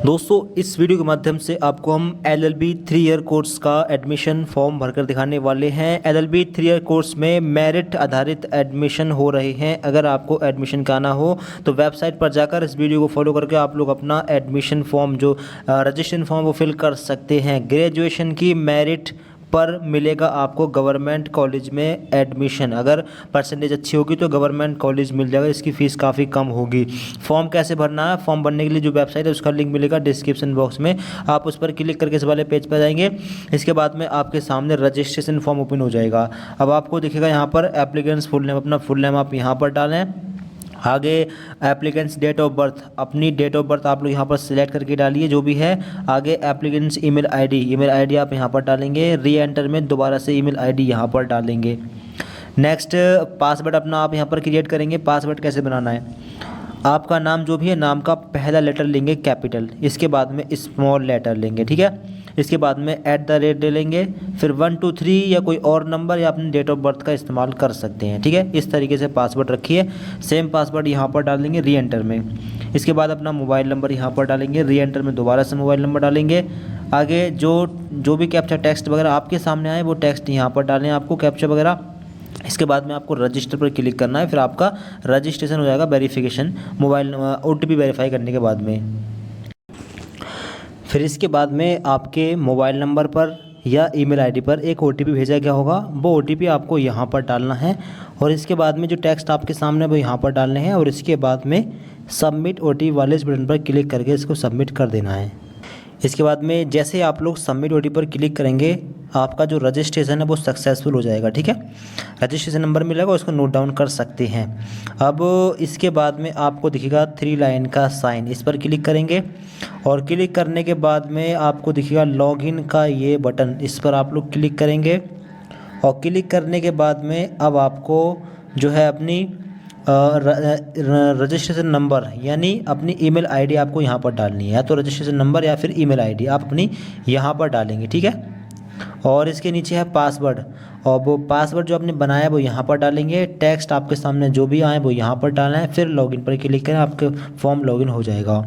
दोस्तों इस वीडियो के माध्यम से आपको हम एलएलबी 3 ईयर कोर्स का एडमिशन फॉर्म भरकर दिखाने वाले हैं। एलएलबी 3 ईयर कोर्स में मेरिट आधारित एडमिशन हो रहे हैं। अगर आपको एडमिशन कराना हो तो वेबसाइट पर जाकर इस वीडियो को फॉलो करके आप लोग अपना एडमिशन फॉर्म जो रजिस्ट्रेशन फॉर्म वो फिल कर सकते हैं। ग्रेजुएशन की मेरिट पर मिलेगा आपको गवर्नमेंट कॉलेज में एडमिशन। अगर परसेंटेज अच्छी होगी तो गवर्नमेंट कॉलेज मिल जाएगा। इसकी फ़ीस काफ़ी कम होगी। फॉर्म कैसे भरना है, फॉर्म भरने के लिए जो वेबसाइट है उसका लिंक मिलेगा डिस्क्रिप्शन बॉक्स में। आप उस पर क्लिक करके इस वाले पेज पर जाएंगे। इसके बाद में आपके सामने रजिस्ट्रेशन फॉर्म ओपन हो जाएगा। अब आपको दिखेगा यहाँ पर एप्लीकेंट्स फुल नेम, अपना फुल नेम आप यहाँ पर डालें। आगे एप्लीकेंट्स डेट ऑफ बर्थ, अपनी डेट ऑफ बर्थ आप लोग यहाँ पर सिलेक्ट करके डालिए जो भी है। आगे एप्लीकेंट्स ईमेल आईडी आप यहाँ पर डालेंगे। री एंटर में दोबारा से ईमेल आईडी यहाँ पर डालेंगे। नेक्स्ट पासवर्ड अपना आप यहाँ पर क्रिएट करेंगे। पासवर्ड कैसे बनाना है, आपका नाम जो भी है नाम का पहला लेटर लेंगे कैपिटल, इसके बाद में स्मॉल लेटर लेंगे, ठीक है। इसके बाद में @ ले लेंगे, फिर 1 2 3 या कोई और नंबर या अपने डेट ऑफ बर्थ का इस्तेमाल कर सकते हैं, ठीक है। इस तरीके से पासवर्ड रखिए। सेम पासवर्ड यहाँ पर डाल देंगे री एंटर में। इसके बाद अपना मोबाइल नंबर यहाँ पर डालेंगे। री एंटर में दोबारा से मोबाइल नंबर डालेंगे। आगे जो भी कैप्चा टेक्स्ट वगैरह आपके सामने आए वो टेक्स्ट यहाँ पर डालें आपको कैप्चा वगैरह। इसके बाद में आपको रजिस्टर पर क्लिक करना है। फिर आपका रजिस्ट्रेशन हो जाएगा, वेरिफिकेशन मोबाइल OTP वेरीफाई करने के बाद में। फिर इसके बाद में आपके मोबाइल नंबर पर या ईमेल आईडी पर एक OTP भेजा गया होगा। वो OTP आपको यहाँ पर डालना है और इसके बाद में जो टेक्स्ट आपके सामने वो यहाँ पर डालने हैं और इसके बाद में सबमिट OTP वाले इस बटन पर क्लिक करके इसको सबमिट कर देना है। इसके बाद में जैसे आप लोग सबमिट OTP पर क्लिक करेंगे आपका जो रजिस्ट्रेशन है वो सक्सेसफुल हो जाएगा, ठीक है। रजिस्ट्रेशन नंबर मिलेगा, उसको नोट डाउन कर सकते हैं। अब इसके बाद में आपको दिखेगा 3 लाइन का साइन, इस पर क्लिक करेंगे और क्लिक करने के बाद में आपको दिखेगा लॉगिन का ये बटन, इस पर आप लोग क्लिक करेंगे। और क्लिक करने के बाद में अब आपको जो है अपनी रजिस्ट्रेशन नंबर यानी अपनी ईमेल आईडी आपको यहाँ पर डालनी है। या तो रजिस्ट्रेशन नंबर या फिर ईमेल आईडी आप अपनी यहाँ पर डालेंगे, ठीक है। और इसके नीचे है पासवर्ड, और वो पासवर्ड जो आपने बनाया है वो यहाँ पर डालेंगे। टेक्स्ट आपके सामने जो भी आए वो यहाँ पर डालना है। फिर लॉगिन पर क्लिक करें, आपके फॉर्म लॉगिन हो जाएगा।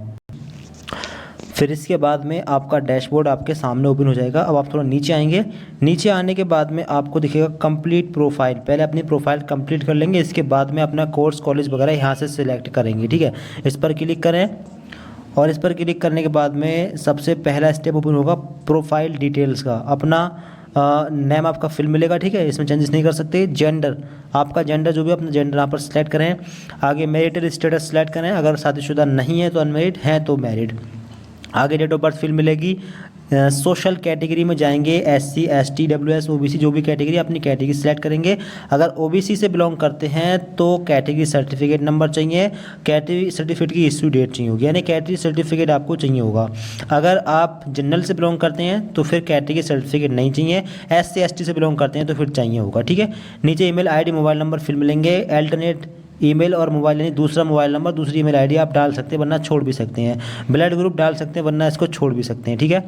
फिर इसके बाद में आपका डैशबोर्ड आपके सामने ओपन हो जाएगा। अब आप थोड़ा नीचे आएंगे। नीचे आने के बाद में आपको दिखेगा कंप्लीट प्रोफाइल। पहले अपनी प्रोफाइल कंप्लीट कर लेंगे, इसके बाद में अपना कोर्स कॉलेज वगैरह यहाँ से सिलेक्ट करेंगे, ठीक है। इस पर क्लिक करें और इस पर क्लिक करने के बाद में सबसे पहला स्टेप ओपन होगा प्रोफाइल डिटेल्स का। अपना नेम आपका फिल मिलेगा, ठीक है, इसमें चेंजेस नहीं कर सकते। जेंडर, आपका जेंडर जो भी अपना जेंडर यहाँ पर सिलेक्ट करें। आगे मैरिटल स्टेटस सिलेक्ट करें, अगर शादीशुदा नहीं है तो अनमैरिड, हैं तो मैरिड। आगे डेट ऑफ बर्थ फिल मिलेगी। सोशल कैटेगरी में जाएंगे, SC ST WS OBC जो भी कैटेगरी, अपनी कैटेगरी सेलेक्ट करेंगे। अगर OBC से बिलोंग करते हैं तो कैटेगरी सर्टिफिकेट नंबर चाहिए, कैटेगरी सर्टिफिकेट की इश्यू डेट चाहिए होगी, यानी कैटेगरी सर्टिफिकेट आपको चाहिए होगा। अगर आप जनरल से बिलोंग करते हैं तो फिर कैटेगरी सर्टिफिकेट नहीं चाहिए। SC ST से बिलोंग करते हैं तो फिर चाहिए होगा, ठीक है। नीचे email ID mobile number fill मिलेंगे। अल्टरनेट ईमेल और मोबाइल यानी दूसरा मोबाइल नंबर दूसरी ईमेल आईडी आप डाल सकते हैं, वरना छोड़ भी सकते हैं। ब्लड ग्रुप डाल सकते हैं, वरना इसको छोड़ भी सकते हैं, ठीक है।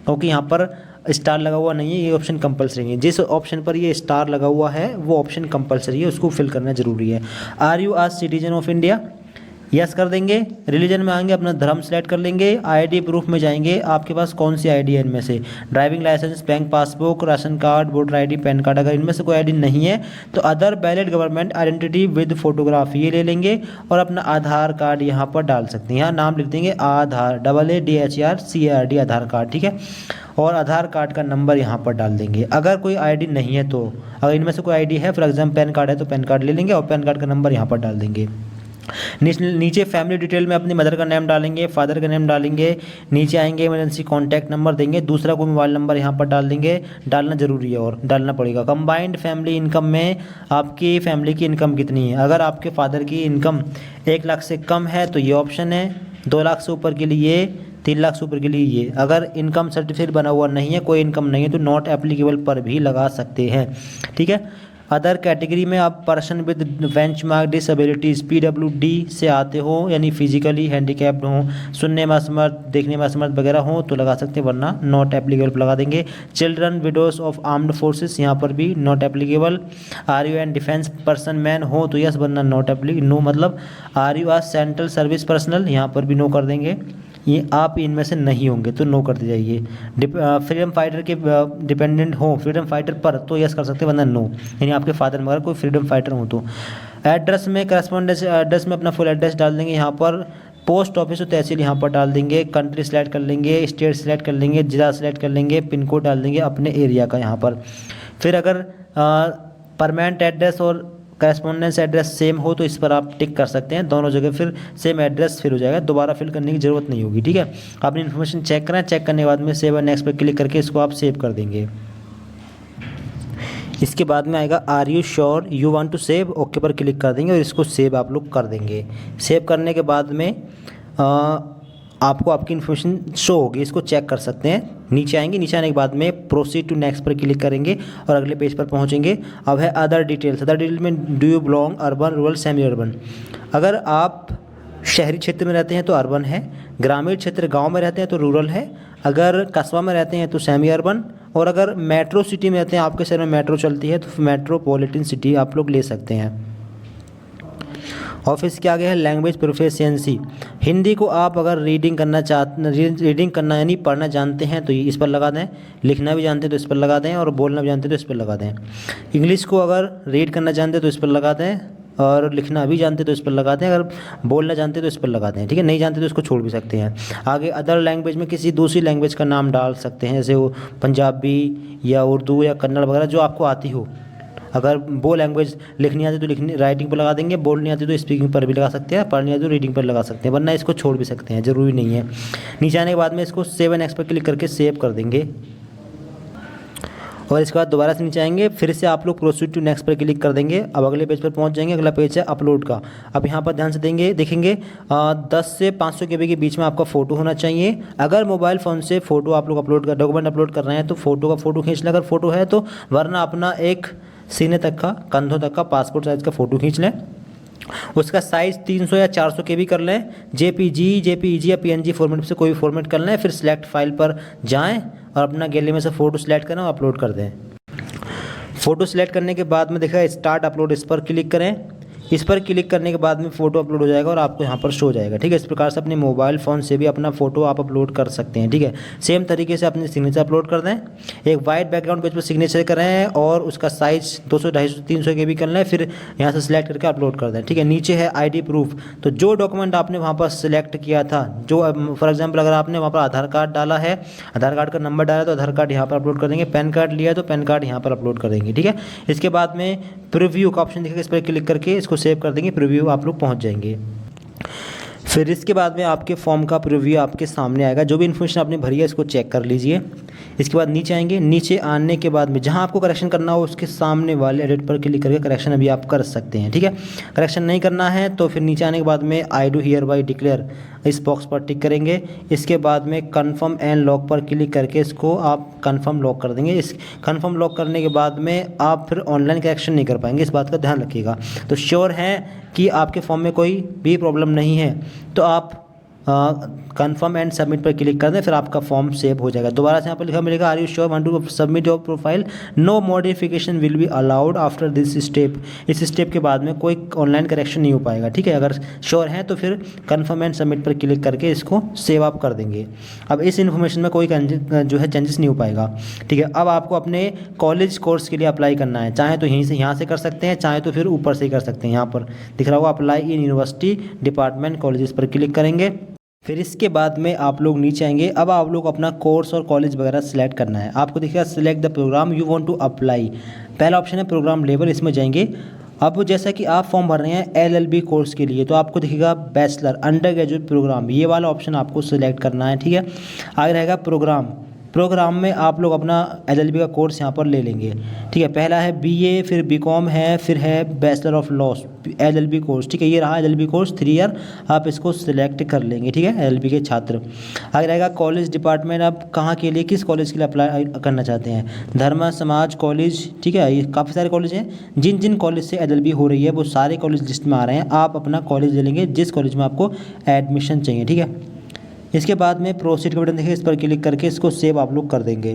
क्योंकि यहाँ पर स्टार लगा हुआ नहीं है, ये ऑप्शन कंपलसरी है। जिस ऑप्शन पर ये स्टार लगा हुआ है वो ऑप्शन कंपलसरी है, उसको फिल करना जरूरी है। आर यू आज सिटीजन ऑफ इंडिया, यस कर देंगे। रिलीजन में आएंगे, अपना धर्म सेलेक्ट कर लेंगे। आईडी प्रूफ में जाएंगे, आपके पास कौन सी आईडी है इनमें से, driving licence, bank passbook, ration card, voter ID, PAN card. अगर इनमें से कोई आईडी नहीं है तो other valid government identity with photograph ये ले लेंगे और अपना आधार कार्ड यहाँ पर डाल सकते हैं। यहाँ नाम लिख देंगे आधार, AADHARCARD आधार कार्ड, ठीक है। और आधार कार्ड का नंबर यहाँ पर डाल देंगे। अगर कोई आईडी नहीं है तो, अगर इनमें से कोई आईडी है, फॉर एग्जाम्पल पैन कार्ड है तो पैन कार्ड ले लेंगे और पैन कार्ड का नंबर यहाँ पर डाल देंगे। नीचे फैमिली डिटेल में अपनी मदर का नेम डालेंगे, फादर का नेम डालेंगे। नीचे आएंगे इमरजेंसी कॉन्टैक्ट नंबर देंगे, दूसरा कोई मोबाइल नंबर यहाँ पर डाल देंगे, डालना जरूरी है और डालना पड़ेगा। कंबाइंड फैमिली इनकम में आपकी फैमिली की इनकम कितनी है। अगर आपके फादर की इनकम 1 लाख से कम है तो ये ऑप्शन है, 2 लाख से ऊपर के लिए ये, 3 लाख से ऊपर के लिए ये। अगर इनकम सर्टिफिकेट बना हुआ नहीं है, कोई इनकम नहीं है तो नॉट एप्लीकेबल पर भी लगा सकते हैं, ठीक है। अदर कैटेगरी में आप person with benchmark disabilities PWD से आते हो, यानी फिजिकली हैंडीकैप्ड हो, सुनने में असमर्थ, देखने में असमर्थ वगैरह हो तो लगा सकते हैं, वरना नॉट एप्लीकेबल पर लगा देंगे। Children widows of armed forces, यहाँ पर भी not applicable. Are you an defence personnel हो तो यस, वरना नॉट एप्लीकेबल, नो मतलब। Are you are central service personnel, यहाँ पर भी नो कर देंगे। ये आप इनमें से नहीं होंगे तो नो कर दीजिए। फ्रीडम फाइटर के डिपेंडेंट हो फ्रीडम फाइटर पर तो यस कर सकते हैं, वरना नो। यानी आपके फादर मगर कोई फ्रीडम फाइटर हो तो। एड्रेस में करस्पॉन्डेंस एड्रेस में अपना फुल एड्रेस डाल देंगे यहाँ पर। पोस्ट ऑफिस और तहसील यहाँ पर डाल देंगे। कंट्री सेलेक्ट कर लेंगे, स्टेट सेलेक्ट कर लेंगे, जिला सेलेक्ट कर लेंगे, पिन कोड डाल देंगे अपने एरिया का यहाँ पर। फिर अगर परमानेंट एड्रेस और करस्पॉन्डेंस एड्रेस सेम हो तो इस पर आप टिक कर सकते हैं, दोनों जगह फिर सेम एड्रेस फिल हो जाएगा, दोबारा फिल करने की ज़रूरत नहीं होगी। ठीक है, आपने इन्फॉर्मेशन चेक करें, चेक करने के बाद में सेव एंड नेक्स्ट पर क्लिक करके इसको आप सेव कर देंगे। इसके बाद में आएगा are you sure you want to save, okay पर क्लिक कर देंगे और इसको सेव आप लोग कर देंगे। सेव करने के बाद में आपको आपकी इन्फॉर्मेशन शो होगी, इसको चेक कर सकते हैं। नीचे आएंगे, नीचे आने के बाद में प्रोसीड टू नेक्स्ट पर क्लिक करेंगे और अगले पेज पर पहुंचेंगे। अब है अदर डिटेल्स। अदर डिटेल में do you belong urban, rural, semi urban. अगर आप शहरी क्षेत्र में रहते हैं तो अर्बन है, ग्रामीण क्षेत्र गांव में रहते हैं तो रूरल है, अगर कस्बा में रहते हैं तो सेमी अर्बन, और अगर मेट्रो सिटी में रहते हैं, आपके शहर में मेट्रो चलती है तो मेट्रोपॉलिटन सिटी आप लोग ले सकते हैं। ऑफिस के आगे है लैंग्वेज प्रोफिशिएंसी। हिंदी को आप अगर रीडिंग करना यानी पढ़ना जानते हैं तो इस पर लगा दें, लिखना भी जानते हैं तो इस पर लगा दें, और बोलना भी जानते हैं तो इस पर लगा दें। इंग्लिश को अगर रीड करना जानते हैं तो इस पर लगा दें, और लिखना भी जानते तो इस पर लगा दें, अगर बोलना जानते तो इस पर लगा दें। ठीक है, नहीं जानते तो इसको छोड़ भी सकते हैं। आगे अदर लैंग्वेज में किसी दूसरी लैंग्वेज का नाम डाल सकते हैं, जैसे वो पंजाबी या उर्दू या कन्नड़ वगैरह जो आपको आती हो। अगर वो लैंग्वेज लिखनी आती तो लिखनी राइटिंग पर लगा देंगे, बोलनी आती तो स्पीकिंग पर भी लगा सकते हैं, पढ़नी आती तो रीडिंग पर लगा सकते हैं, वरना इसको छोड़ भी सकते हैं, ज़रूरी नहीं है। नीचे आने के बाद में इसको सेव एंड नेक्स्ट पर क्लिक करके सेव कर देंगे और इसके बाद दोबारा से नीचे आएंगे, फिर से आप लोग प्रोसीड टू नेक्स्ट पर क्लिक कर देंगे। अब अगले पेज पर पहुंच जाएंगे। अगला पेज है अपलोड का। अब यहाँ पर ध्यान से देखेंगे 10 से 500 KB के बीच में आपका फ़ोटो होना चाहिए। अगर मोबाइल फ़ोन से फ़ोटो आप लोग डॉक्यूमेंट अपलोड कर रहे हैं तो फ़ोटो का फ़ोटो खींच लें अगर फ़ोटो है तो, वरना अपना एक सीने तक का, कंधों तक का पासपोर्ट साइज़ का फ़ोटो खींच लें। उसका साइज़ 300 या 400 KB कर लें। JPG या PNG फॉर्मेट से कोई भी फॉर्मेट कर लें। फिर सिलेक्ट फाइल पर जाएं और अपना गैलरी में से फ़ोटो सिलेक्ट करें और अपलोड कर दें। फ़ोटो सिलेक्ट करने के बाद में देखा स्टार्ट अपलोड, इस पर क्लिक करें। इस पर क्लिक करने के बाद में फ़ोटो अपलोड हो जाएगा और आपको यहाँ पर शो हो जाएगा। ठीक है, इस प्रकार से अपने मोबाइल फ़ोन से भी अपना फ़ोटो आप अपलोड कर सकते हैं। ठीक है, सेम तरीके से अपनी सिग्नेचर अपलोड कर दें। एक वाइट बैकग्राउंड पेज पर सिग्नेचर करें और उसका साइज़ 200, 250, 300 KB कर लें। फिर यहाँ से सिलेक्ट करके अपलोड कर दें। ठीक है, नीचे है ID प्रूफ। तो जो डॉक्यूमेंट आपने वहाँ पर सिलेक्ट किया था, जो फॉर एग्जाम्पल अगर आपने वहाँ पर आधार कार्ड डाला है, आधार कार्ड का नंबर डाला तो आधार कार्ड यहाँ पर अपलोड कर देंगे। पैन कार्ड लिया तो पैन कार्ड यहाँ पर अपलोड कर देंगे। ठीक है, इसके बाद में प्रीव्यू का ऑप्शन दिखेगा, इस पर क्लिक करके इसको सेव कर देंगे। प्रीव्यू आप लोग पहुंच जाएंगे। फिर इसके बाद में आपके फॉर्म का प्रीव्यू आपके सामने आएगा। जो भी इन्फॉर्मेशन आपने भरी है इसको चेक कर लीजिए। इसके बाद नीचे आएंगे। नीचे आने के बाद में जहां आपको करेक्शन करना हो उसके सामने वाले एडिट पर क्लिक करके करेक्शन अभी आप कर सकते हैं। ठीक है, करेक्शन नहीं करना है तो फिर नीचे आने के बाद में I do here by declare इस बॉक्स पर टिक करेंगे। इसके बाद में कन्फर्म एंड लॉक पर क्लिक करके इसको आप कन्फर्म लॉक कर देंगे। इस कन्फर्म लॉक करने के बाद में आप फिर ऑनलाइन करेक्शन नहीं कर पाएंगे, इस बात का ध्यान रखिएगा। तो श्योर है कि आपके फॉर्म में कोई भी प्रॉब्लम नहीं है तो आप कन्फर्म एंड सबमिट पर क्लिक कर दें, फिर आपका फॉर्म सेव हो जाएगा। दोबारा से यहाँ पर लिखा मिलेगा are you sure want to submit your profile, no modification will be allowed after this step. इस स्टेप के बाद में कोई ऑनलाइन करेक्शन नहीं हो पाएगा। ठीक है, अगर श्योर है तो फिर कन्फर्म एंड सबमिट पर क्लिक करके इसको सेव आप कर देंगे। अब इस इन्फॉर्मेशन में कोई जो है चेंजेस नहीं हो पाएगा। ठीक है, अब आपको अपने कॉलेज कोर्स के लिए अप्लाई करना है, चाहे तो यहाँ से कर सकते हैं, चाहे तो फिर ऊपर से ही कर सकते हैं। यहाँ पर दिख रहा होगा apply in university department colleges पर क्लिक करेंगे। फिर इसके बाद में आप लोग नीचे आएंगे। अब आप लोग अपना कोर्स और कॉलेज वगैरह सिलेक्ट करना है। आपको दिखेगा select the programme you want to apply, पहला ऑप्शन है प्रोग्राम लेवल, इसमें जाएंगे। अब जैसा कि आप फॉर्म भर रहे हैं LLB कोर्स के लिए तो आपको दिखेगा बैचलर अंडर ग्रेजुएट प्रोग्राम, ये वाला ऑप्शन आपको सिलेक्ट करना है। ठीक है, आगे रहेगा प्रोग्राम में आप लोग अपना LLB का कोर्स यहाँ पर ले लेंगे। ठीक है, पहला है BA, फिर BCom है, फिर है bachelor of loss LLB course. ठीक है, ये रहा LLB कोर्स 3 ईयर, आप इसको सिलेक्ट कर लेंगे। ठीक है, LLB के छात्र। आगे रहेगा कॉलेज डिपार्टमेंट, आप कहाँ के लिए, किस कॉलेज के लिए अप्लाई करना चाहते हैं, धर्म समाज कॉलेज। ठीक है, ये काफ़ी सारे कॉलेज हैं। जिन कॉलेज से LLB हो रही है वो सारे कॉलेज लिस्ट में आ रहे हैं। आप अपना कॉलेज ले लेंगे जिस कॉलेज में आपको एडमिशन चाहिए। ठीक है, इसके बाद में प्रोसीड का बटन देखिए, इस पर क्लिक करके इसको सेव आप लोग कर देंगे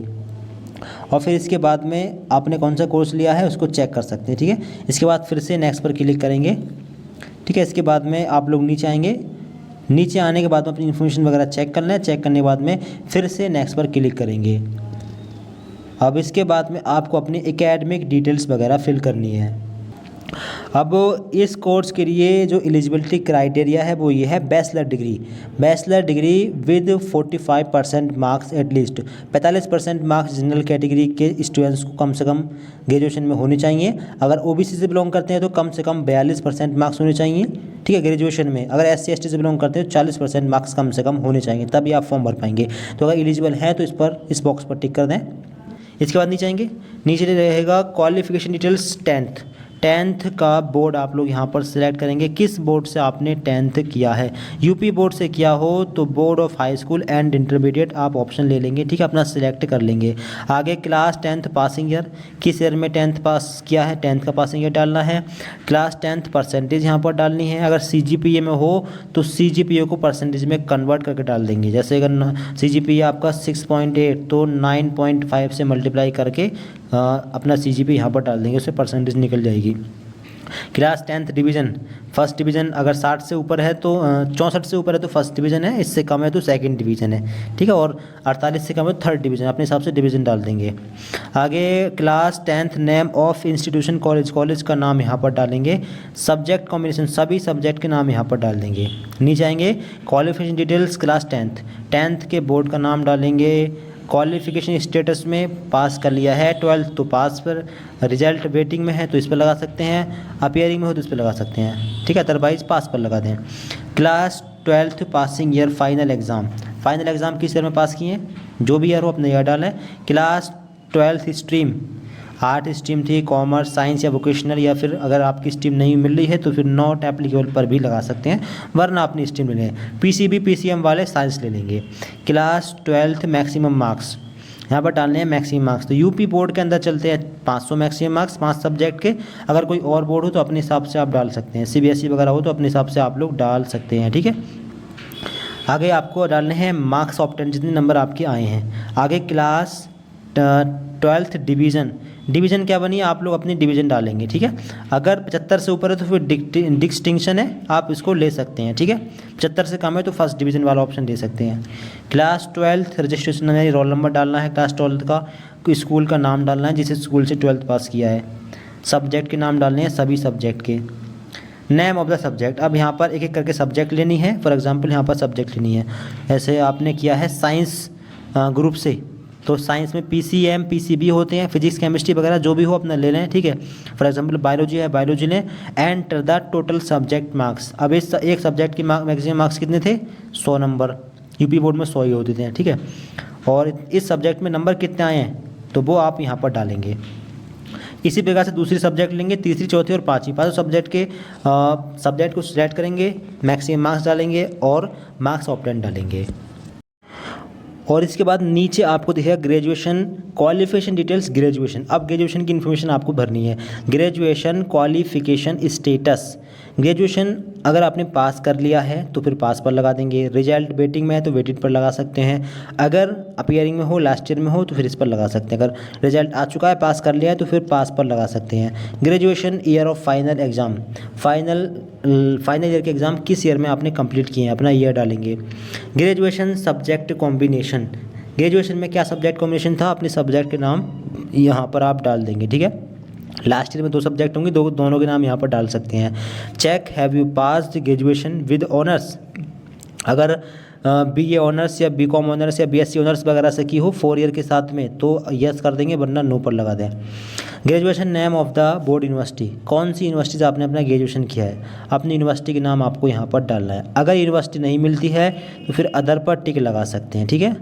और फिर इसके बाद में आपने कौन सा कोर्स लिया है उसको चेक कर सकते हैं। ठीक है, इसके बाद फिर से नेक्स्ट पर क्लिक करेंगे। ठीक है, इसके बाद में आप लोग नीचे आएंगे। नीचे आने के बाद में अपनी इन्फॉर्मेशन वगैरह चेक करना है। चेक करने के बाद में फिर से नेक्स्ट पर क्लिक करेंगे। अब इसके बाद में आपको अपनी एकेडमिक डिटेल्स वगैरह फिल करनी है। अब इस कोर्स के लिए जो एलिजिबिलिटी क्राइटेरिया है वो ये है bachelor degree with 45% marks at least, 45% marks general category के स्टूडेंट्स को कम से कम ग्रेजुएशन में होने चाहिए। अगर ओबीसी से बिलोंग करते हैं तो कम से कम 42% मार्क्स होने चाहिए, ठीक है, ग्रेजुएशन में। अगर SC ST से बिलोंग करते हैं तो 40% मार्क्स कम से कम होने चाहिए, तभी आप फॉर्म भर पाएंगे। तो अगर एलिजिबल है तो इस बॉक्स पर टिक कर दें। इसके बाद नीचे आएंगे, नीचे रहेगा क्वालिफिकेशन डिटेल्स 10th का बोर्ड आप लोग यहाँ पर सिलेक्ट करेंगे, किस बोर्ड से आपने 10th किया है। यूपी बोर्ड से किया हो तो board of high school and intermediate आप ऑप्शन ले लेंगे, ठीक है, अपना सिलेक्ट कर लेंगे। आगे क्लास 10th पासिंग ईयर, किस ईयर में 10th पास किया है, 10th का पासिंग ईयर डालना है। क्लास 10th परसेंटेज यहाँ पर डालनी है। अगर CGPA में हो तो CGPA को परसेंटेज में कन्वर्ट करके डाल देंगे। जैसे अगर CGPA आपका 6.8 तो 9.5 से मल्टीप्लाई करके अपना CGPA यहाँ पर डाल देंगे, उससे परसेंटेज निकल जाएगी। Class 10th division, first division अगर 60 से ऊपर है तो 64 से ऊपर है तो फर्स्ट डिवीज़न है, इससे कम है तो सेकंड डिवीज़न है, ठीक है, और 48 से कम है तो थर्ड डिवीज़न, अपने हिसाब से डिवीज़न डाल देंगे। आगे class 10th name of institution college का नाम यहाँ पर डालेंगे। सब्जेक्ट कॉम्बिनेशन, सभी सब्जेक्ट के नाम यहाँ पर डाल देंगे। नीचे आएंगे क्वालिफिकेशन डिटेल्स क्लास 10th के बोर्ड का नाम डालेंगे। क्वालिफिकेशन स्टेटस में पास कर लिया है 12th तो पास पर, रिजल्ट वेटिंग में है तो इस पर लगा सकते हैं, अपीयरिंग में हो तो इस पर लगा सकते हैं, ठीक है, अदरवाइज पास पर लगा दें। Class 12th passing year final exam किस ईयर में पास किए हैं, जो भी ईयर हो अपने ईयर डालें। Class 12th stream, art stream थी, कॉमर्स, साइंस या वोकेशनल, या फिर अगर आपकी स्ट्रीम नहीं मिल रही है तो फिर नॉट एप्लीकेबल पर भी लगा सकते हैं, वरना अपनी स्ट्रीम ले लें। PCB PCM वाले साइंस ले लेंगे। क्लास 12th मैक्सिमम मार्क्स यहाँ पर डालने हैं, मैक्सिमम मार्क्स तो यूपी बोर्ड के अंदर चलते हैं 500 मैक्सिमम मार्क्स 5 सब्जेक्ट के। अगर कोई और बोर्ड हो तो अपने हिसाब से आप डाल सकते हैं, CBSE वगैरह हो तो अपने हिसाब से आप लोग डाल सकते हैं, ठीक है। आगे आपको डालने हैं मार्क्स ऑफ 10, जितने नंबर आपके आए हैं। आगे क्लास 12th डिवीज़न क्या बनी, आप लोग अपनी डिवीज़न डालेंगे, ठीक है। अगर 75 से ऊपर है तो फिर डिस्टिंक्शन है, आप इसको ले सकते हैं, ठीक है। 75 से कम है तो फर्स्ट डिवीज़न वाला ऑप्शन दे सकते हैं। क्लास 12th रजिस्ट्रेशन यानी रोल नंबर डालना है, क्लास 12th का स्कूल का नाम डालना है जिस स्कूल से 12th पास किया है। सब्जेक्ट के नाम डालने हैं, सभी सब्जेक्ट के। नेम ऑफ द सब्जेक्ट, अब यहाँ पर एक एक करके सब्जेक्ट लेनी है। फॉर एग्जांपल यहाँ पर सब्जेक्ट लेनी है, ऐसे आपने किया है साइंस ग्रुप से तो साइंस में PCM PCB होते हैं, फिजिक्स केमिस्ट्री वगैरह जो भी हो अपना ले लें, ठीक है। फॉर एग्जांपल बायोलॉजी है, बायोलॉजी लें। Enter the total subject marks, अब इस एक सब्जेक्ट की मैक्सिमम मार्क्स कितने थे, 100 नंबर, यूपी बोर्ड में 100 ही होते थे, ठीक है। और इस सब्जेक्ट में नंबर कितने आए हैं तो वो आप यहाँ पर डालेंगे। इसी प्रकार से दूसरी सब्जेक्ट लेंगे, तीसरी, चौथी और पाँचवीं, पाँचों सब्जेक्ट के सब्जेक्ट को सिलेक्ट करेंगे, मैक्सिमम मार्क्स डालेंगे और मार्क्स ऑफ 10 डालेंगे। और इसके बाद नीचे आपको दिखेगा ग्रेजुएशन क्वालिफिकेशन डिटेल्स ग्रेजुएशन। अब ग्रेजुएशन की इन्फॉर्मेशन आपको भरनी है। ग्रेजुएशन क्वालिफिकेशन स्टेटस, ग्रेजुएशन अगर आपने पास कर लिया है तो फिर पास पर लगा देंगे, रिजल्ट वेटिंग में है तो वेटेड पर लगा सकते हैं, अगर अपीयरिंग में हो, लास्ट ईयर में हो तो फिर इस पर लगा सकते हैं, अगर रिजल्ट आ चुका है, पास कर लिया है तो फिर पास पर लगा सकते हैं। Graduation year of final exam, final year के एग्ज़ाम किस ईयर में आपने कंप्लीट किए हैं, अपना ईयर डालेंगे। ग्रेजुएशन सब्जेक्ट कॉम्बिनेशन, ग्रेजुएशन में क्या सब्जेक्ट कॉम्बिनेशन था, अपने सब्जेक्ट के नाम यहाँ पर आप डाल देंगे, ठीक है। लास्ट ईयर में 2 सब्जेक्ट होंगे, दोनों के नाम यहाँ पर डाल सकते हैं। Check have you passed graduation with honours, अगर BA ऑनर्स या BCom ऑनर्स या BSc ऑनर्स वगैरह से की हो 4 ईयर के साथ में तो यस कर देंगे, वरना नो पर लगा दें। Graduation name of the board university, कौन सी यूनिवर्सिटी से आपने अपना ग्रेजुएशन किया है, अपनी यूनिवर्सिटी के नाम आपको यहाँ पर डालना है। अगर यूनिवर्सिटी नहीं मिलती है तो फिर अदर पर टिक लगा सकते हैं, ठीक है।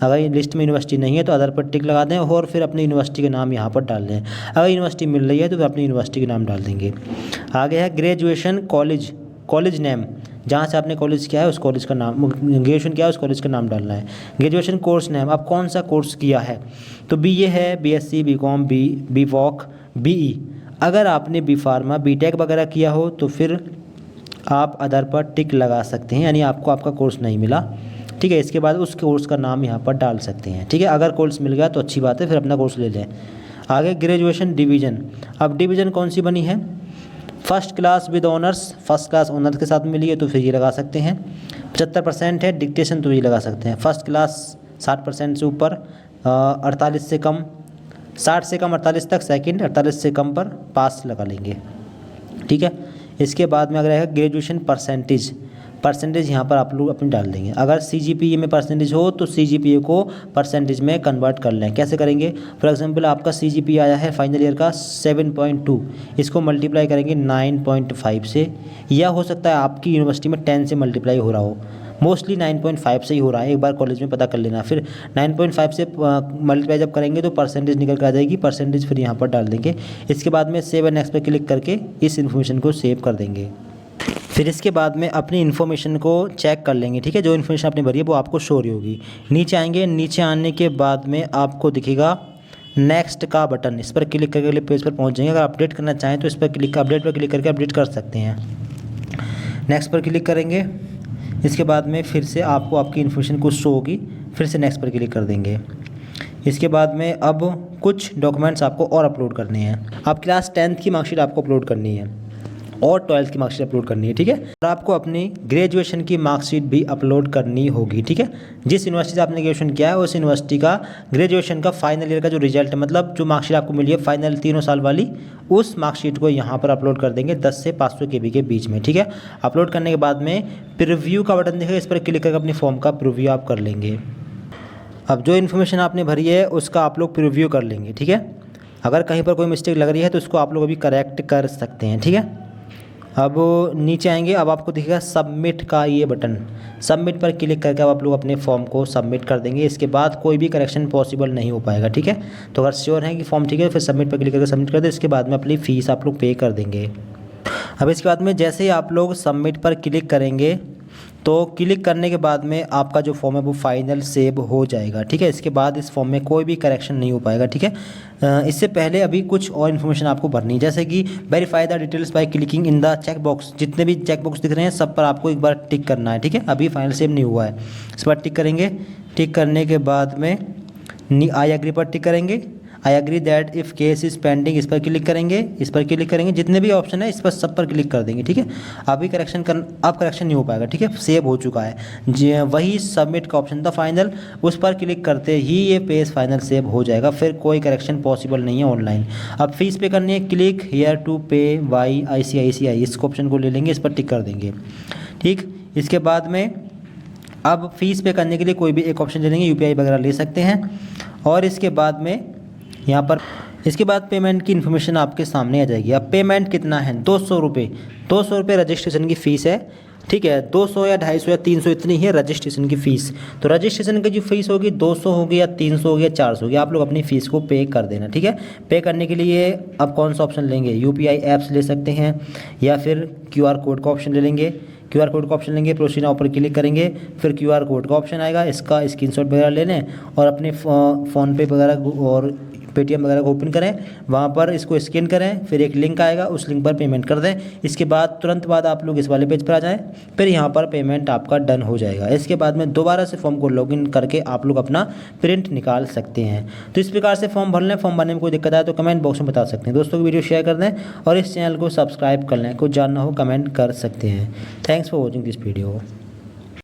अगर लिस्ट में यूनिवर्सिटी नहीं है तो अदर पर टिक लगा दें और फिर अपनी यूनिवर्सिटी के नाम यहाँ पर डाल दें। अगर यूनिवर्सिटी मिल रही है तो फिर अपनी यूनिवर्सिटी के नाम डाल देंगे। आगे है ग्रेजुएशन कॉलेज नेम, जहाँ से आपने कॉलेज किया है उस कॉलेज का नाम, ग्रेजुएशन किया है उस कॉलेज का नाम डालना है। ग्रेजुएशन कोर्स नेम, आप कौन सा कोर्स किया है, तो BA है, BSc, BCom, BVoc, BE। अगर आपने B Pharma BTech वगैरह किया हो तो फिर आप अदर पर टिक लगा सकते हैं, यानी आपको आपका कोर्स नहीं मिला, ठीक है। इसके बाद उस कोर्स का नाम यहाँ पर डाल सकते हैं, ठीक है। अगर कोर्स मिल गया तो अच्छी बात है, फिर अपना कोर्स ले लें। आगे ग्रेजुएशन डिवीज़न, अब डिवीज़न कौन सी बनी है, first class with honours, first class honours के साथ मिली है तो फिर ये लगा सकते हैं। 75% है, डिक्टेशन तो ये लगा सकते हैं। फर्स्ट क्लास 60% से ऊपर, 48 से कम, 60 से कम 48 तक सेकंड, 48 से कम पर पास लगा लेंगे, ठीक है। इसके बाद में अगर रहेगा ग्रेजुएशन परसेंटेज यहाँ पर आप लोग अपनी डाल देंगे। अगर CGPA में परसेंटेज हो तो CGPA को परसेंटेज में कन्वर्ट कर लें। कैसे करेंगे? फॉर एग्जांपल आपका CGPA आया है फाइनल ईयर का 7.2, इसको मल्टीप्लाई करेंगे 9.5 से, या हो सकता है आपकी यूनिवर्सिटी में 10 से मल्टीप्लाई हो रहा हो, मोस्टली 9.5 से ही हो रहा है, एक बार कॉलेज में पता कर लेना। फिर 9.5 से मल्टीप्लाई जब करेंगे तो परसेंटेज निकल कर आ जाएगी, परसेंटेज फिर यहाँ पर डाल देंगे। इसके बाद में सेव एंड नेक्स्ट पर क्लिक करके इस इन्फॉर्मेशन को सेव कर देंगे। फिर इसके बाद में अपनी इन्फॉर्मेशन को चेक कर लेंगे, ठीक है। जो इन्फॉर्मेशन आपने भरी है वो आपको शो रही होगी। नीचे आएंगे, नीचे आने के बाद में आपको दिखेगा नेक्स्ट का बटन, इस पर क्लिक करके अगले पेज पर पहुंच जाएंगे। अगर अपडेट करना चाहें तो इस पर अपडेट पर क्लिक करके अपडेट कर सकते हैं। नेक्स्ट पर क्लिक करेंगे, इसके बाद में फिर से आपको आपकी इन्फॉर्मेशन कुछ शो होगी, फिर से नेक्स्ट पर क्लिक कर देंगे। इसके बाद में अब कुछ डॉक्यूमेंट्स आपको और अपलोड करने हैं। आप क्लास 10th की मार्कशीट आपको अपलोड करनी है और 12th की मार्कशीट अपलोड करनी है, ठीक है। और आपको अपनी ग्रेजुएशन की मार्कशीट भी अपलोड करनी होगी, ठीक है। जिस यूनिवर्सिटी से आपने ग्रेजुएशन किया है उस यूनिवर्सिटी का ग्रेजुएशन का फाइनल ईयर का जो रिजल्ट है, मतलब जो मार्कशीट आपको मिली है फाइनल 3 साल वाली, उस मार्कशीट को यहाँ पर अपलोड कर देंगे 10 से 500 KB के बीच में, ठीक है। अपलोड करने के बाद में प्रीव्यू का बटन दिखेगा, इस पर क्लिक करके अपनी फॉर्म का प्रीव्यू आप कर लेंगे। अब जो इन्फॉर्मेशन आपने भरी है उसका आप लोग प्रीव्यू कर लेंगे, ठीक है। अगर कहीं पर कोई मिस्टेक लग रही है तो उसको आप लोग अभी करेक्ट कर सकते हैं, ठीक है। अब नीचे आएंगे, अब आपको दिखेगा सबमिट का ये बटन, सबमिट पर क्लिक करके अब आप लोग अपने फॉर्म को सबमिट कर देंगे। इसके बाद कोई भी करेक्शन पॉसिबल नहीं हो पाएगा, ठीक है। तो अगर श्योर है कि फॉर्म ठीक है फिर सबमिट पर क्लिक करके सबमिट कर दें। इसके बाद में अपनी फ़ीस आप लोग पे कर देंगे। अब इसके बाद में जैसे ही आप लोग सबमिट पर क्लिक करेंगे तो क्लिक करने के बाद में आपका जो फॉर्म है वो फाइनल सेव हो जाएगा, ठीक है। इसके बाद इस फॉर्म में कोई भी करेक्शन नहीं हो पाएगा, ठीक है। इससे पहले अभी कुछ और इन्फॉर्मेशन आपको भरनी है, जैसे कि verify the details by clicking in the check box. जितने भी चेक बॉक्स दिख रहे हैं सब पर आपको एक बार टिक करना है, ठीक है। अभी फाइनल सेव नहीं हुआ है, इस पर टिक करेंगे। टिक करने के बाद में आई एग्री पर टिक करेंगे। I agree that if case is pending, इस पर क्लिक करेंगे, इस पर क्लिक करेंगे। जितने भी ऑप्शन है इस पर सब पर क्लिक कर देंगे, ठीक है। अभी अब करेक्शन नहीं हो पाएगा, ठीक है, सेव हो चुका है। जी वही सबमिट का ऑप्शन था फाइनल, उस पर क्लिक करते ही ये पेज फाइनल सेव हो जाएगा, फिर कोई करेक्शन पॉसिबल नहीं है ऑनलाइन। अब फीस पे करनी है, क्लिक हियर टू पे बाय ICICI, इस ऑप्शन को ले लेंगे, इस पर टिक कर देंगे, ठीक। इसके बाद में अब फीस पे करने के लिए कोई भी एक ऑप्शन ले लेंगे, UPI वगैरह ले सकते हैं। और इसके बाद में यहाँ पर इसके बाद पेमेंट की इन्फॉर्मेशन आपके सामने आ जाएगी। अब पेमेंट कितना है, 200 रुपये, 200 रुपये रजिस्ट्रेशन की फ़ीस है, ठीक है। 200 या 250 या 300 इतनी ही है रजिस्ट्रेशन की फ़ीस। तो रजिस्ट्रेशन की जो फीस होगी 200 होगी या 300 होगी या 400 होगी, आप लोग अपनी फ़ीस को पे कर देना, ठीक है। पे करने के लिए अब कौन सा ऑप्शन लेंगे, UPI ऐप्स ले सकते हैं या फिर QR कोड का ऑप्शन ले लेंगे। QR कोड का ऑप्शन लेंगे, प्रोसीड नाउ पर क्लिक करेंगे, फिर QR कोड का ऑप्शन आएगा, इसका स्क्रीनशॉट वगैरह ले लें और अपने फ़ोनपे वगैरह और पेटीएम वगैरह को ओपन करें, वहाँ पर इसको स्कैन करें, फिर एक लिंक आएगा, उस लिंक पर पेमेंट कर दें। इसके बाद तुरंत बाद आप लोग इस वाले पेज पर आ जाएं, फिर यहाँ पर पेमेंट आपका डन हो जाएगा। इसके बाद में दोबारा से फॉर्म को लॉगिन करके आप लोग अपना प्रिंट निकाल सकते हैं। तो इस प्रकार से फॉर्म भर लें। फॉर्म भरने में कोई दिक्कत आए तो कमेंट बॉक्स में बता सकते हैं। दोस्तों को वीडियो शेयर कर दें और इस चैनल को सब्सक्राइब कर लें। कुछ जानना हो कमेंट कर सकते हैं। Thanks for watching this video.